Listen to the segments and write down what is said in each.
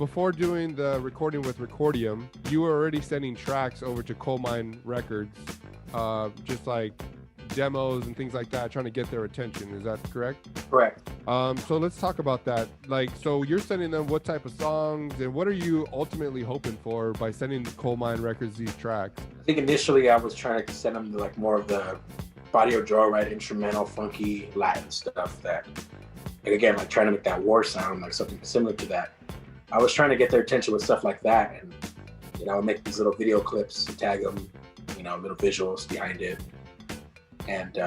before doing the recording with Recordium, you were already sending tracks over to Colemine Records, just like demos and things like that, trying to get their attention. Is that correct? Correct. So let's talk about that. Like, so you're sending them what type of songs, and what are you ultimately hoping for by sending Colemine Records these tracks? I think initially I was trying to send them to like more of the Barrio Joyride, instrumental, funky Latin stuff that, like, again, like trying to make that war sound, like something similar to that. I was trying to get their attention with stuff like that, and I would make these little video clips, tag them, little visuals behind it. And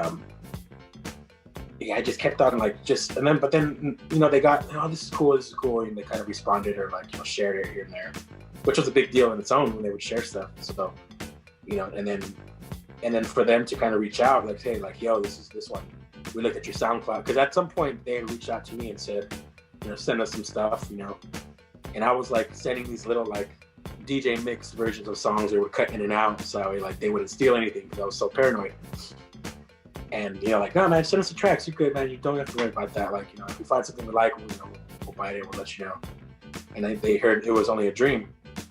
I just kept on like but then they got, oh, this is cool, and they kind of responded or like shared it here and there, which was a big deal in its own when they would share stuff. So and then for them to kind of reach out, like, hey, like, yo, this is this one. We looked at your SoundCloud, because at some point they had reached out to me and said, send us some stuff, and I was like sending these little like DJ mix versions of songs that were cut in and out, so like they wouldn't steal anything because I was so paranoid. And like, no, man, send us the tracks. You're good, man. You don't have to worry about that. Like, if we find something we like, we'll buy it. We'll let you know. And they heard It Was Only a Dream,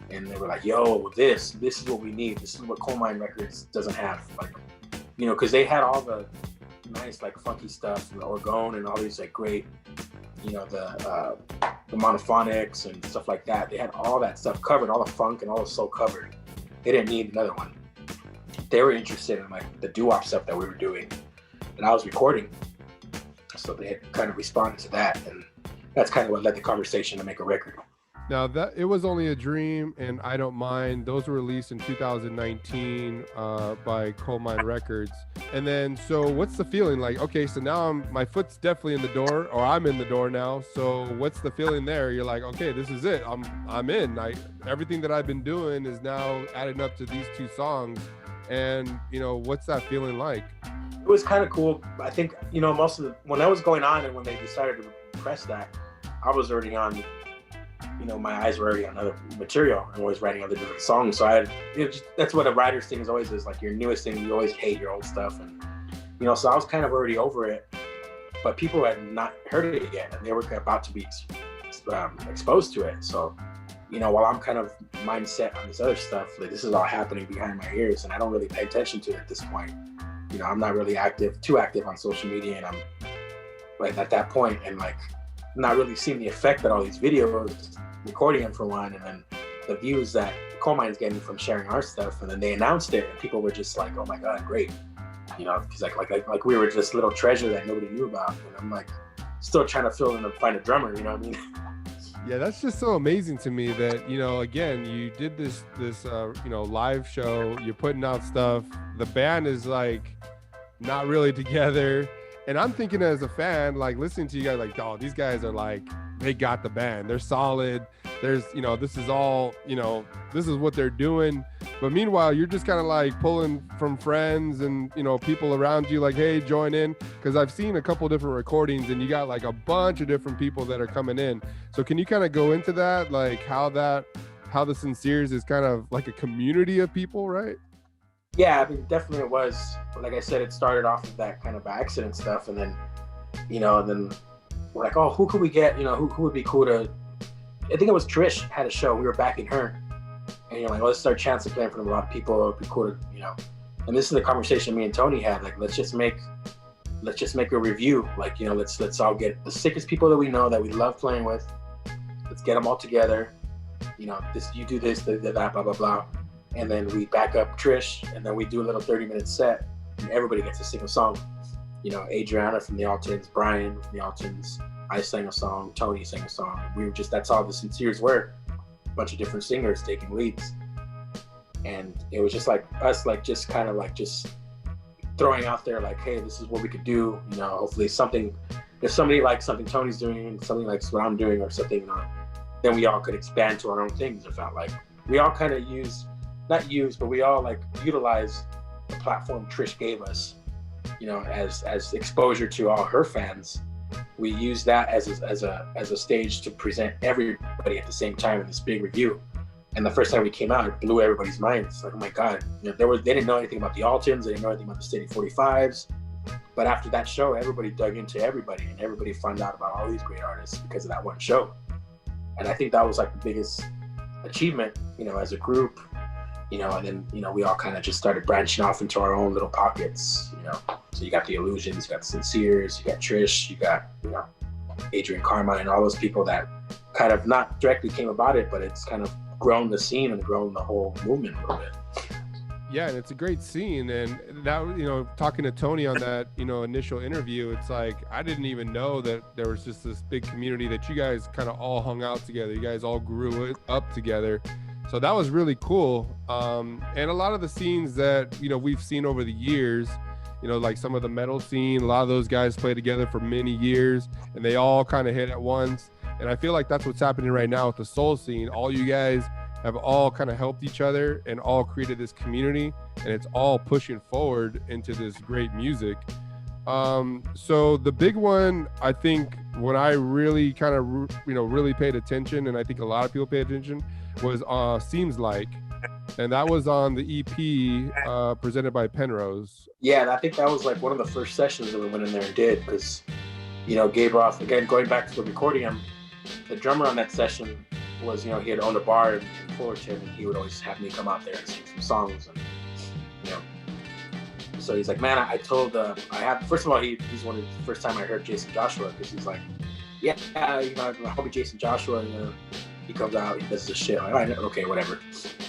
and they were like, yo, this is what we need. This is what Colemine Records doesn't have. Like, because they had all the nice like funky stuff, and the orgone and all these like great, the monophonics and stuff like that. They had all that stuff covered, all the funk and all the soul covered. They didn't need another one. They were interested in like the doo-wop stuff that we were doing, and I was recording, so they had kind of responded to that, and that's kind of what led the conversation to make a record. Now, that It Was Only a Dream and I Don't Mind, those were released in 2019 by Colemine Records. And then, so what's the feeling like? Okay, so now my foot's definitely in the door, or I'm in the door now. So what's the feeling there? You're like, okay, this is it. I'm in. Everything that I've been doing is now adding up to these two songs. And what's that feeling like? It was kind of cool. I think most of when that was going on and when they decided to press that, I was already on. My eyes were already on other material and always writing other different songs. So that's what a writer's thing is always, is like your newest thing. You always hate your old stuff, and so I was kind of already over it. But people had not heard it yet, and they were about to be exposed to it. So while I'm kind of mindset on this other stuff, like this is all happening behind my ears, and I don't really pay attention to it at this point. I'm not really too active on social media, and I'm like at that point, and like not really seeing the effect that all these videos, recording them for one, and then the views that Colemine's getting from sharing our stuff. And then they announced it, and people were just like, oh my God, great. Because like we were just little treasure that nobody knew about. And I'm like still trying to find a drummer, you know what I mean? Yeah, that's just so amazing to me that, again, you did this live show, you're putting out stuff. The band is like not really together. And I'm thinking as a fan, like listening to you guys, like, oh, these guys are like, they got the band. They're solid. There's, this is all, this is what they're doing. But meanwhile, you're just kind of like pulling from friends and, people around you, like, hey, join in. Because I've seen a couple different recordings and you got like a bunch of different people that are coming in. So can you kind of go into that, like how the Sinseers is kind of like a community of people, right? Yeah, I mean, definitely it was. Like I said, it started off with that kind of accident stuff, and then, and then we're like, oh, who could we get? Who would be cool to? I think it was Trish had a show. We were backing her, and like, let's start chance of playing for a lot of people. It'd be cool to, And this is the conversation me and Tony had. Like, let's just make a review. Like, let's all get the sickest people that we know that we love playing with. Let's get them all together. This, you do this, that, blah blah blah. And then we back up Trish, and then we do a little 30-minute set, and everybody gets to sing a song. Adriana from the Altons, Brian from the Altons, I sang a song, Tony sang a song. We were just, that's all the Sinseers were. A bunch of different singers taking leads. And it was just like us, like just kind of like just throwing out there like, hey, this is what we could do. Hopefully something, if somebody likes something Tony's doing, something likes what I'm doing or something, then we all could expand to our own things. It felt like we all kind of but we all like utilize the platform Trish gave us, as exposure to all her fans. We use that as a stage to present everybody at the same time in this big review. And the first time we came out, it blew everybody's minds. Like, oh my God, they didn't know anything about the Altons, they didn't know anything about the Steady 45s. But after that show, everybody dug into everybody, and everybody found out about all these great artists because of that one show. And I think that was like the biggest achievement, you know, as a group, you know, and then, you know, we all kind of just started branching off into our own little pockets, you know. So you got the Illusions, you got the Sinseers, you got Trish, you got, you know, Adrian Carmine, all those people that kind of not directly came about it, but it's kind of grown the scene and grown the whole movement a little bit. Yeah, and it's a great scene. And that, you know, talking to Tony on that, you know, initial interview, it's like I didn't even know that there was just this big community that you guys kind of all hung out together. You guys all grew up together. So that was really cool. And a lot of the scenes that, you know, we've seen over the years, you know, like some of the metal scene, a lot of those guys played together for many years and they all kind of hit at once. And I feel like that's what's happening right now with the soul scene. All you guys have all kind of helped each other and all created this community, and it's all pushing forward into this great music. So the big one, I think, when I really kind of, you know, really paid attention, and I think a lot of people paid attention, was Seems Like, and that was on the EP presented by Penrose. Yeah, and I think that was like one of the first sessions that we went in there and did, because, you know, Gabe Roth, again, going back to the recording, the drummer on that session was, you know, he had owned a bar in Fullerton, and he would always have me come out there and sing some songs, and, you know, so he's like, man, I told, first of all, he's one of the first time I heard Jason Joshua, because he's like, yeah, you know, I'll be Jason Joshua, you know, he comes out, he does this shit, I'm like, okay, whatever,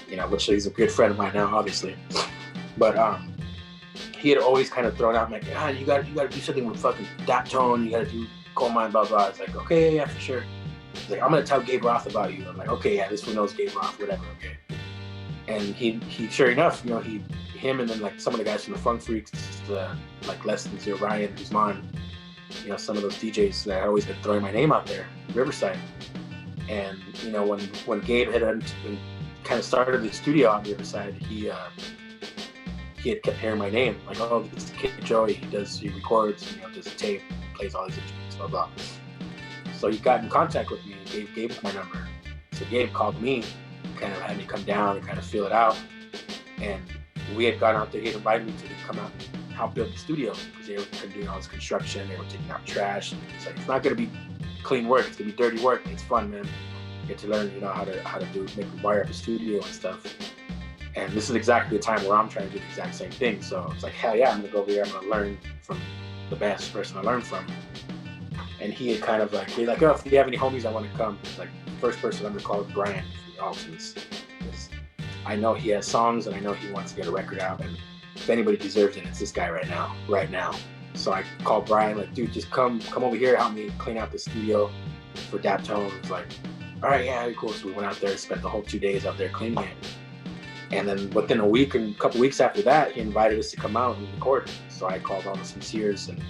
you know, which he's a good friend of mine now, obviously, but he had always kind of thrown out, like, you gotta do something with fucking Daptone, you gotta do Colemine, blah, blah. It's like, okay, yeah, for sure. He's like, I'm gonna tell Gabe Roth about you. I'm like, okay, yeah, this one knows Gabe Roth, whatever, okay. And he sure enough, you know, him and then like some of the guys from the Funk Freaks, like Les and Ryan Guzman, you know, some of those DJs that had always been throwing my name out there, Riverside. And, you know, when Gabe had kind of started the studio on Riverside, he had kept hearing my name, like, oh, this is Kid Joey, he records, you know, does a tape, plays all these instruments, blah, blah. So he got in contact with me and gave my number. So Gabe called me, kind of had me come down and kind of feel it out. And we had gone out there, he had invited me to come out and help build the studio, because they were doing all this construction, they were taking out trash. And it's like, it's not gonna be clean work, it's gonna be dirty work. It's fun, man. You get to learn, you know, how to wire up a studio and stuff. And this is exactly the time where I'm trying to do the exact same thing. So it's like, hell yeah, I'm gonna go over here, I'm gonna learn from the best person I learned from. And he had kind of like, he's like, oh, if you have any homies I want to come, it's like, the first person I'm gonna call is Brian from the Altons. I know he has songs and I know he wants to get a record out, and if anybody deserves it, it's this guy right now. So I called Brian, like, dude, just come over here, help me clean out the studio for Daptone. It's like, all right, yeah, cool. So we went out there, spent the whole 2 days out there cleaning it. And then within a week and a couple weeks after that, he invited us to come out and record. So I called all the Sinseers and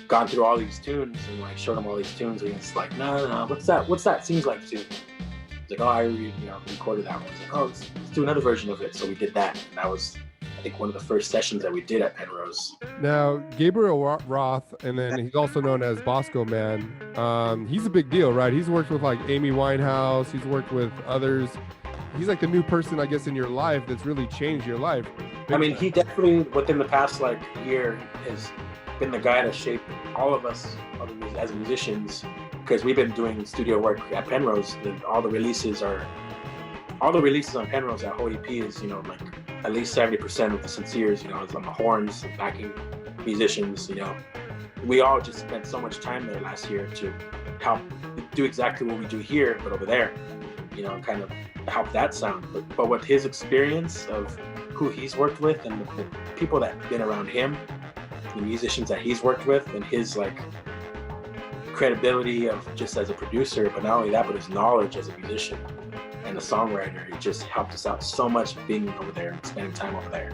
gone through all these tunes and like showed him all these tunes. And he's like, no, what's that? Seems Like tune. He's like, oh, I recorded that one. I was like, oh, let's do another version of it. So we did that. And that was, I think, one of the first sessions that we did at Penrose. Now, Gabriel Roth, and then he's also known as Bosco Man. He's a big deal, right? He's worked with like Amy Winehouse. He's worked with others. He's like the new person, I guess, in your life that's really changed your life. I mean, he definitely, within the past like year, has been the guy to shape all of us as musicians, because we've been doing studio work at Penrose. And all the releases on Penrose, that whole EP is, you know, like at least 70% of the Sinseers, you know, is on the horns and backing musicians. You know, we all just spent so much time there last year to help do exactly what we do here, but over there, you know, kind of help that sound. But with his experience of who he's worked with and the people that have been around him, the musicians that he's worked with, and his like credibility of just as a producer, but not only that, but his knowledge as a musician and a songwriter, it just helped us out so much being over there and spending time over there,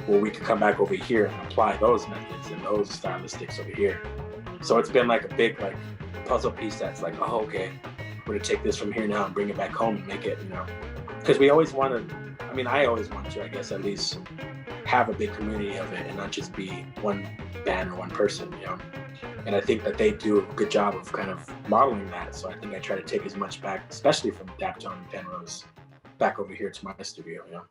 where we could come back over here and apply those methods and those stylistics over here. So it's been like a big like puzzle piece that's like, oh, okay, we're gonna take this from here now and bring it back home and make it, you know, because we always want to, I mean, I always want to, I guess, at least have a big community of it and not just be one band or one person, you know. And I think that they do a good job of kind of modeling that. So I think I try to take as much back, especially from Daptone and Penrose, back over here to my studio, you know.